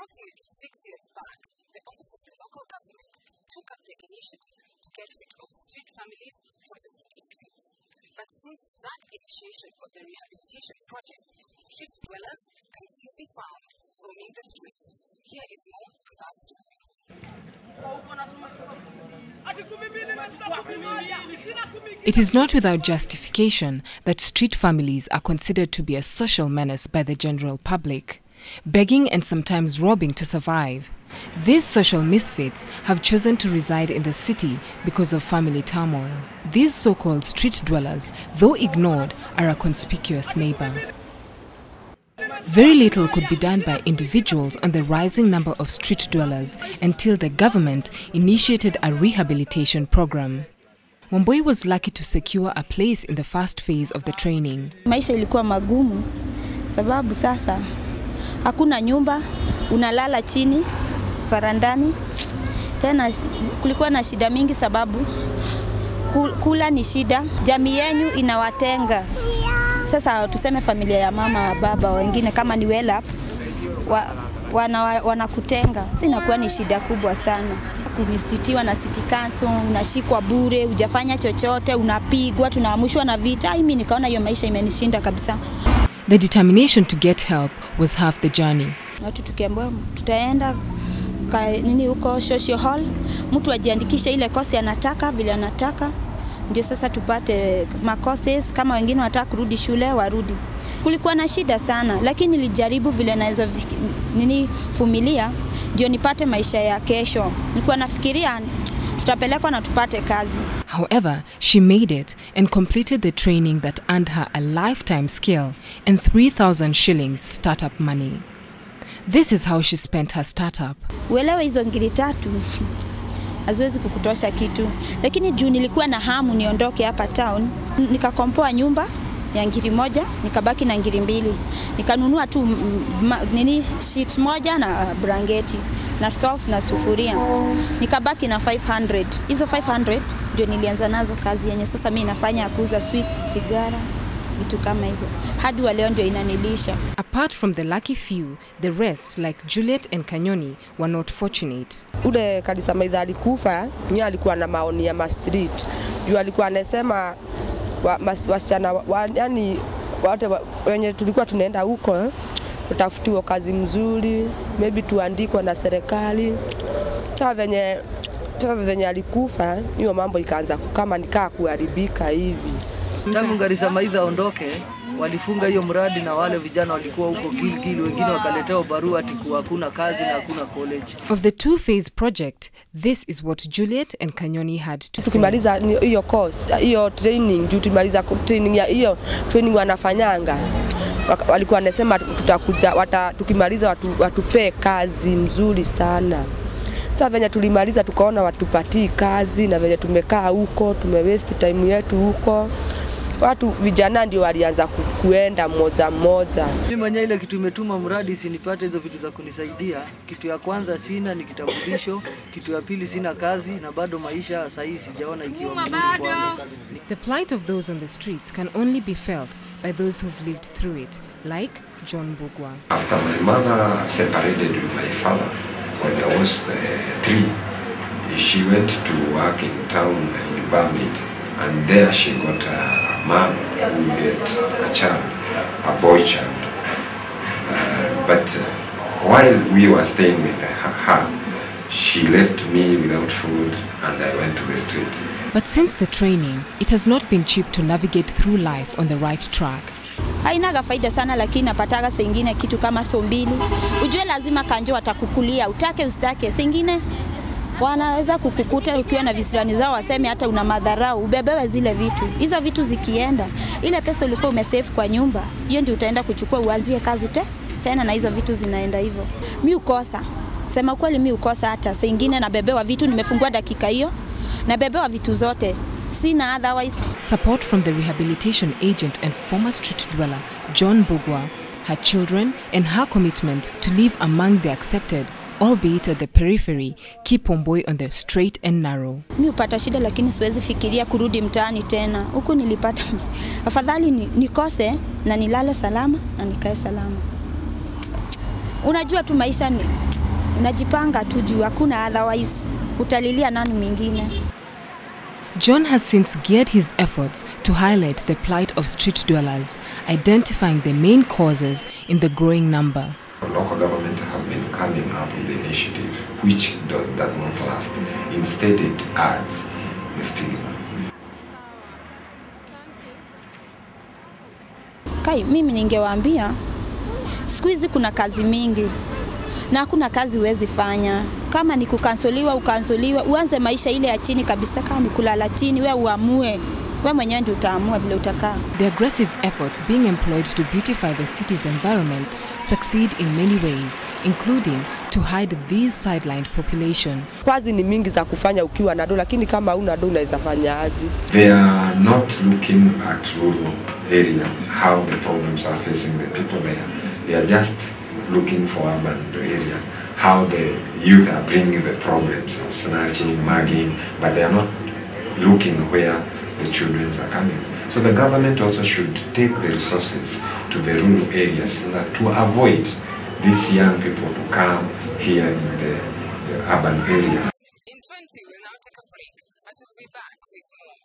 Approximately 6 years back, the Office of the Local Government took up the initiative to get rid of street families from the city streets. But since that initiation of the rehabilitation project, street dwellers can still be found roaming the streets. Here is more on that story. It is not without justification that street families are considered to be a social menace by the general public, begging and sometimes robbing to survive. These social misfits have chosen to reside in the city because of family turmoil. These so-called street dwellers, though ignored, are a conspicuous neighbor. Very little could be done by individuals on the rising number of street dwellers until the government initiated a rehabilitation program. Wamboi was lucky to secure a place in the first phase of the training. Maisha ilikuwa magumu sababu sasa hakuna nyumba, unalala chini farandani. Tena kulikuwa na shida mingi sababu kula ni shida, jamii yenu inawatenga. Sasa tuseme familia ya mama, baba, wengine kama ni well up, wanakutenga. Sinakuwa ni shida kubwa sana. Kumistitiwa na city council, unashikwa bure, hujafanya chochote, unapigwa, tunaamushwa na vita. Mimi nikaona hiyo maisha imenishinda kabisa. The determination to get help was half the journey. Watu tukiambiwa tutaenda huko social hall, mtu ajiandikishe ile kosi anataka vile anataka, ndio sasa tupate makoses. Kama wengine wanataka kurudi shule warudi. Kulikuwa na shida sana, lakini nilijaribu vile naweza vumilia ndio nipate maisha ya kesho. Nilikuwa nafikiria tutapelekwa na tupate kazi. However, she made it and completed the training that earned her a lifetime skill and 3,000 shillings startup money. This is how she spent her startup. Uelewe hizo ngiri 3 haziwezi kukutosha kitu, lakini juu nilikuwa na hamu niondoke hapa town, nikakompoa nyumba ya ngiri 1, nikabaki na ngiri 2. Nikanunua tu sheet moja na blanketi na stove na sufuria. Nikabaki na 500. Hizo 500 ndio nilianza nazo kazi yenye sasa mimi nafanya kuuza sweets, sigara, vitu kama hizo. Hadi wa leo ndio inanilisha. Apart from the lucky few, the rest like Juliet and Kanyoni were not fortunate. Ule Kalisa Maitha alikufa, yeye alikuwa na maoni ya ma street. Yeye alikuwa anasema wasichana yani wote wenye tulikuwa tunaenda huko utafutiwa kazi mzuri, maybe tuandikwe na serikali. Sasa venye alikufa, hiyo mambo ikaanza kama nikaa kuharibika hivi. Tangu Kalisa Maitha aondoke, walifunga hiyo mradi na wale vijana walikuwa huko Gilgil, wengine wakaletewa barua ati hakuna kazi na hakuna college. Of the 2-phase project, this is what Juliet and Kanyoni had to say. Tukimaliza hiyo course, hiyo training, tukimaliza training ya hiyo training wanafanyanga, walikuwa wanasema tutakuja tukimaliza watupe kazi mzuri sana. Sasa venye tulimaliza tukaona watupatii kazi, na venye tumekaa huko tumewaste time yetu huko. Watu vijana ndio walianza kuenda mmoja mmoja. Mimi mwenyewe ile kitu imetuma mradi sinipate hizo vitu za kunisaidia. Kitu ya kwanza sina ni kitambulisho, kitu ya pili sina kazi, na bado maisha sasa hivi sijaona ikiwa mzuri kwangu. The plight of those on the streets can only be felt by those who've lived through it, like John Bugwa. After my mother separated with my father when I was 3, she went to work in town in Barmaid, and there she got a man who get a child, a boy child. But while we were staying with her, she left me without food and I went to the street. But since the training, it has not been cheap to navigate through life on the right track. Hainaga faida sana, lakini napataga sengine kitu kama sombili. Ujue lazima kanjo watakukulia, utake ustake. Sengine wanaweza kukukuta ukiwa na visirani zao, waseme hata una madharau, ubebewe zile vitu. Hizo vitu zikienda, ile pesa ulikuwa umesave kwa nyumba, hiyo ndio utaenda kuchukua uanzie kazi tena, na hizo vitu zinaenda hivyo. Mimi ukosa. Sema kweli mimi ukosa, hata sengine nabebewa vitu, nimefungua dakika hiyo, nabebewa vitu zote. Sina otherwise. Support from the rehabilitation agent and former street dweller John Bugwa, her children, and her commitment to live among the accepted, albeit at the periphery, keep Wamboi on the straight and narrow. Mimi upata shida, lakini siwezi fikiria kurudi mtaani tena. Huko nilipata afadhali nikose na nilale salama na nikae salama. Unajua tu maisha ni unajipanga tu juu hakuna otherwise utalilia nani mwingine. John has since geared his efforts to highlight the plight of street dwellers, identifying the main causes in the growing number. Local government have been coming up with the initiative which does not last. Instead it adds the stigma. Mimi ningewaambia siku hizi kuna kazi mingi na hakuna kazi huwezi fanya. Kama ni kukansoliwa ukansoliwa, uanze maisha ile ya chini kabisa. Kama ni kulala chini, wewe uamue, wewe mwenyewe ndio utaamua vile utakaa. The aggressive efforts being employed to beautify the city's environment succeed in many ways, including to hide these sidelined population. Kazi ni mingi za kufanya ukiwa na do, lakini kama huna do unaweza fanya aje? They are not looking at rural area, how the problems are facing the people there. They are just looking for urban area, how the youth are bringing the problems of snatching, mugging, but they are not looking where the children are coming. So the government also should take the resources to the rural areas so that to avoid these young people to come here in the urban area. In 20, we'll now take a break, but we'll be back with more.